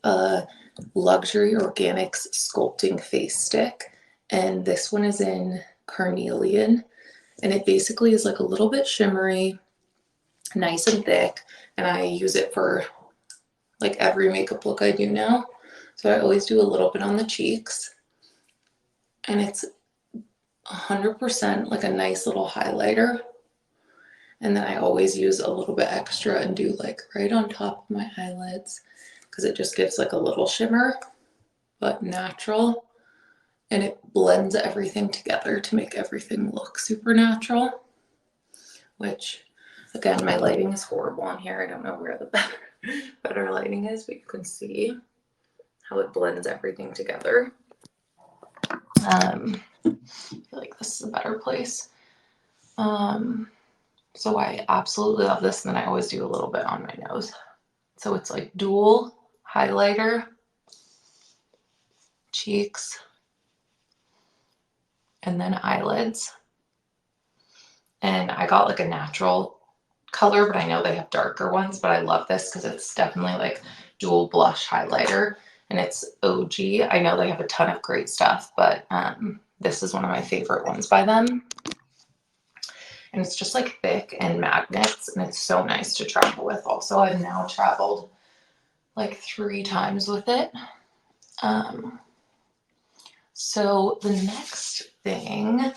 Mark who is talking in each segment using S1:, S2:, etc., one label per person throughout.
S1: a Luxury Organics Sculpting Face Stick, and this one is in Carnelian, and it basically is like a little bit shimmery, nice and thick, and I use it for like every makeup look I do now. So I always do a little bit on the cheeks, and it's 100% like a nice little highlighter. And then I always use a little bit extra and do like right on top of my eyelids, because it just gives like a little shimmer, but natural. And it blends everything together to make everything look super natural, which again, my lighting is horrible on here. I don't know where the better lighting is, but you can see how it blends everything together. I feel like this is a better place. So I absolutely love this, and then I always do a little bit on my nose. So it's like dual highlighter, cheeks, and then eyelids. And I got like a natural color, but I know they have darker ones, but I love this because it's definitely like dual blush highlighter, and it's OG. I know they have a ton of great stuff, but this is one of my favorite ones by them. And it's just like thick and magnets, and it's so nice to travel with. Also, I've now traveled like 3 times with it. So the next thing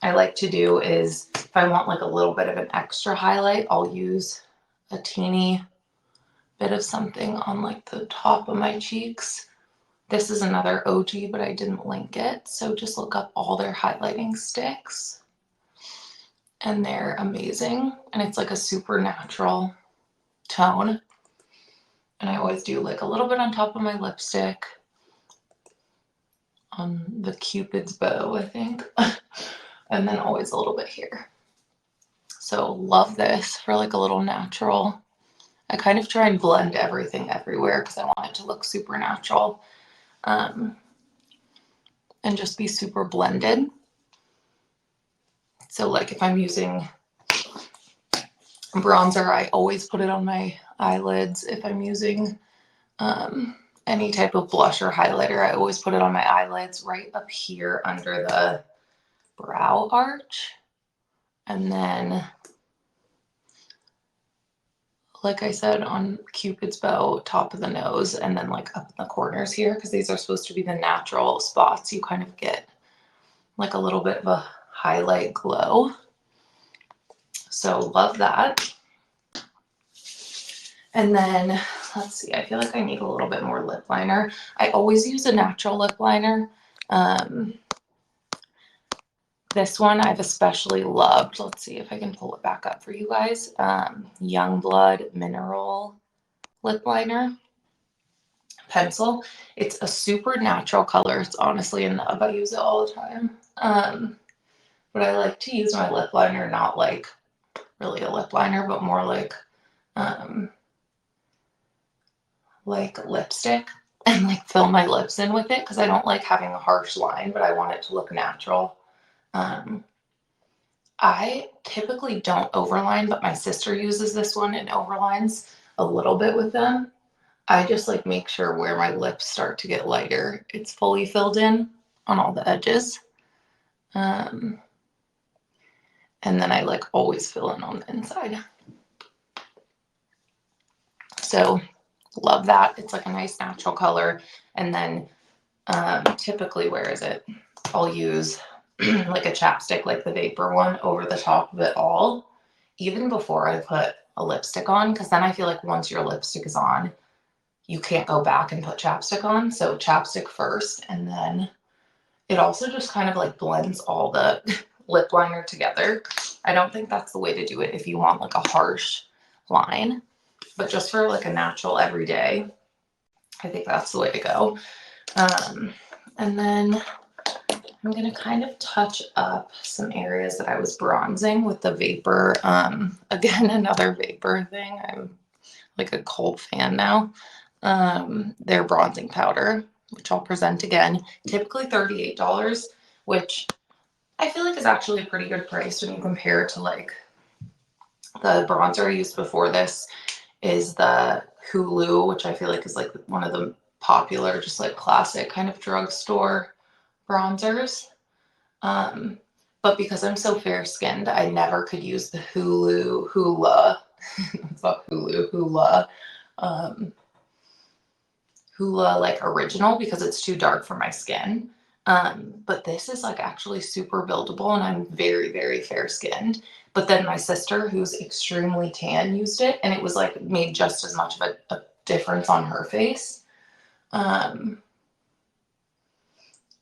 S1: I like to do is, if I want like a little bit of an extra highlight, I'll use a teeny bit of something on like the top of my cheeks. This is another OG, but I didn't link it. So just look up all their highlighting sticks, and they're amazing. And it's like a super natural tone. And I always do like a little bit on top of my lipstick, on the Cupid's bow, I think, and then always a little bit here. So love this for like a little natural. I kind of try and blend everything everywhere because I want it to look super natural, and just be super blended. So like if I'm using bronzer, I always put it on my eyelids. If I'm using any type of blush or highlighter, I always put it on my eyelids right up here under the brow arch. And then, like I said, on Cupid's bow, top of the nose, and then like up in the corners here, because these are supposed to be the natural spots. You kind of get like a little bit of a highlight glow. So love that. And then, let's see, I feel like I need a little bit more lip liner. I always use a natural lip liner. This one I've especially loved. Let's see if I can pull it back up for you guys. Youngblood Mineral Lip Liner Pencil. It's a super natural color. It's honestly a nub. I use it all the time. But I like to use my lip liner, not like really a lip liner, but more like lipstick, and like fill my lips in with it, because I don't like having a harsh line, but I want it to look natural. I typically don't overline, but my sister uses this one and overlines a little bit with them. I just like make sure where my lips start to get lighter, it's fully filled in on all the edges. And then I like always fill in on the inside. So love that. It's like a nice natural color. And then typically, where is it? I'll use like a chapstick, like the Vapor one, over the top of it all, even before I put a lipstick on, because then I feel like once your lipstick is on, you can't go back and put chapstick on. So chapstick first, and then it also just kind of like blends all the lip liner together. I don't think that's the way to do it if you want like a harsh line, but just for like a natural everyday, I think that's the way to go. And then I'm going to kind of touch up some areas that I was bronzing with the Vapor. Again, another Vapor thing. I'm like a cult fan now. Their bronzing powder, which I'll present again, typically $38, which I feel like is actually a pretty good price when you compare it to like the bronzer I used before this is the Hulu, which I feel like is like one of the popular, just like classic kind of drugstore bronzers. But because I'm so fair skinned, I never could use the Hula. It's not Hula. Um, Hula like original because it's too dark for my skin. But this is like actually super buildable and I'm very, very fair skinned. But then my sister, who's extremely tan, used it and it was like made just as much of a difference on her face.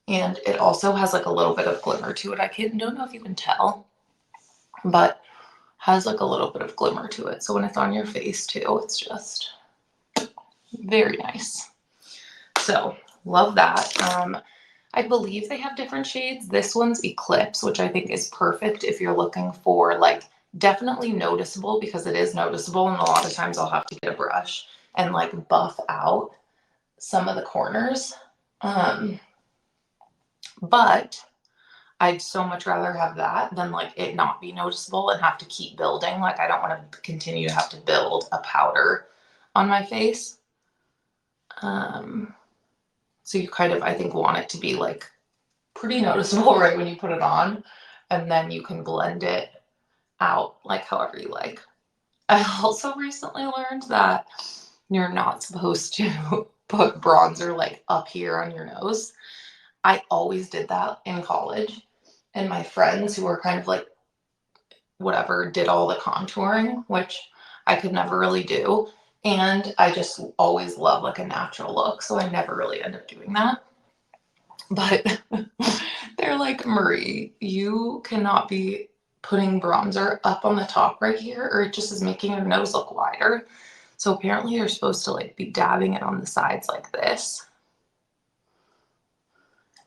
S1: And it also has like a little bit of glimmer to it. Don't know if you can tell, but has like a little bit of glimmer to it. So when it's on your face too, it's just very nice. So love that. I believe they have different shades. This one's Eclipse, which I think is perfect if you're looking for like definitely noticeable, because it is noticeable. And a lot of times I'll have to get a brush and like buff out some of the corners. But I'd so much rather have that than like it not be noticeable and have to keep building. Like I don't want to continue to have to build a powder on my face. So you kind of, I think, want it to be like pretty noticeable right when you put it on, and then you can blend it out like however you like. I also recently learned that you're not supposed to put bronzer like up here on your nose. I always did that in college, and my friends who were kind of like whatever did all the contouring, which I could never really do. And I just always love like a natural look, so I never really end up doing that. But they're like, Marie, you cannot be putting bronzer up on the top right here, or it just is making your nose look wider. So apparently you're supposed to like be dabbing it on the sides like this.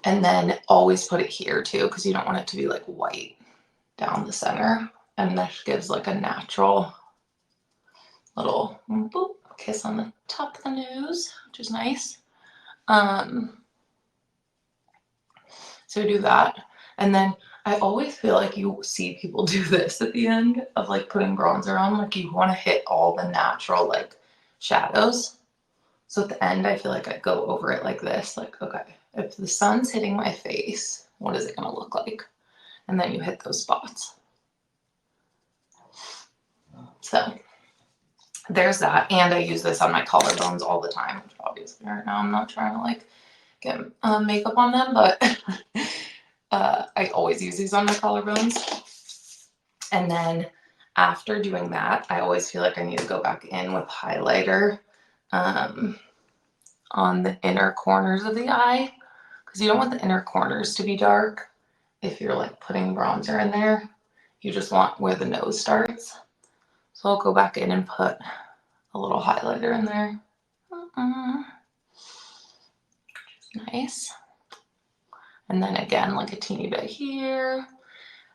S1: And then always put it here too, because you don't want it to be like white down the center. And this gives like a natural little boop, kiss on the top of the nose, which is nice. So do that. And then I always feel like you see people do this at the end of like putting bronzer on, like you want to hit all the natural like shadows. So at the end, I feel like I go over it like this, like, okay, if the sun's hitting my face, what is it going to look like? And then you hit those spots. So there's that. And I use this on my collarbones all the time, which obviously right now I'm not trying to like get makeup on them, but I always use these on my collarbones. And then after doing that, I always feel like I need to go back in with highlighter on the inner corners of the eye, because you don't want the inner corners to be dark if you're like putting bronzer in there. You just want where the nose starts. So I'll go back in and put a little highlighter in there. Nice. And then again, like a teeny bit here.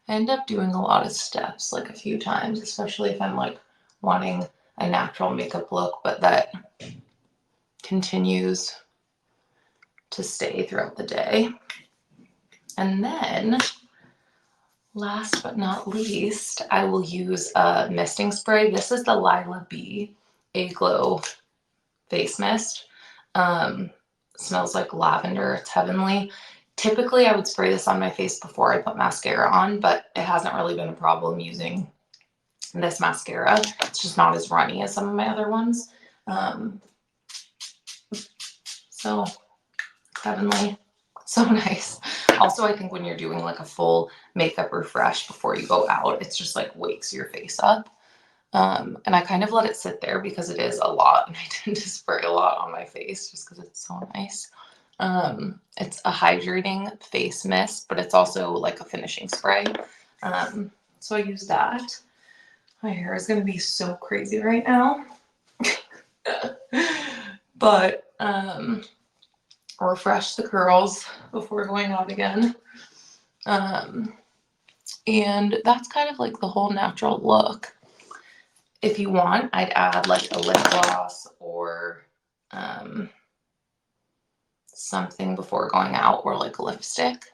S1: I end up doing a lot of steps, like a few times, especially if I'm like wanting a natural makeup look, but that continues to stay throughout the day. And then last but not least, I will use a misting spray. This is the Lila B A Glow face mist. Smells like lavender. It's heavenly. Typically, I would spray this on my face before I put mascara on, but it hasn't really been a problem using this mascara. It's just not as runny as some of my other ones. So heavenly, so nice. Also, I think when you're doing like a full makeup refresh before you go out, it's just like wakes your face up. And I kind of let it sit there because it is a lot, and I tend to spray a lot on my face just because it's so nice. It's a hydrating face mist, but it's also like a finishing spray. So I use that. My hair is going to be so crazy right now. But refresh the curls before going out again. And that's kind of like the whole natural look. If you want, I'd add like a lip gloss or something before going out, or like lipstick.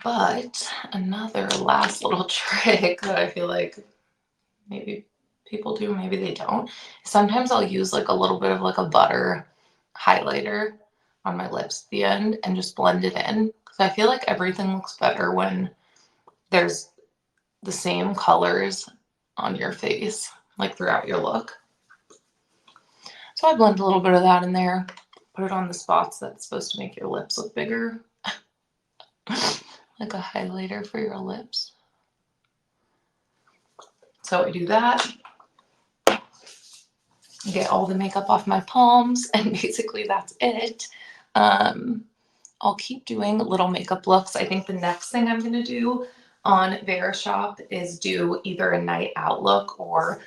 S1: But another last little trick that I feel like maybe people do, maybe they don't. Sometimes I'll use like a little bit of like a butter highlighter on my lips at the end and just blend it in. Because I feel like everything looks better when there's the same colors on your face, like throughout your look. So I blend a little bit of that in there, put it on the spots that's supposed to make your lips look bigger. Like a highlighter for your lips. So I do that. Get all the makeup off my palms, and basically that's it. I'll keep doing little makeup looks. I think the next thing I'm going to do on Verishop is do either a night out look or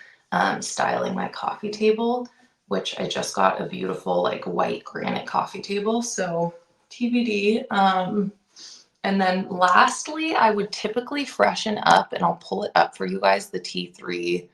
S1: styling my coffee table, which I just got a beautiful like white granite coffee table. So TBD. And then lastly, I would typically freshen up, and I'll pull it up for you guys, the T3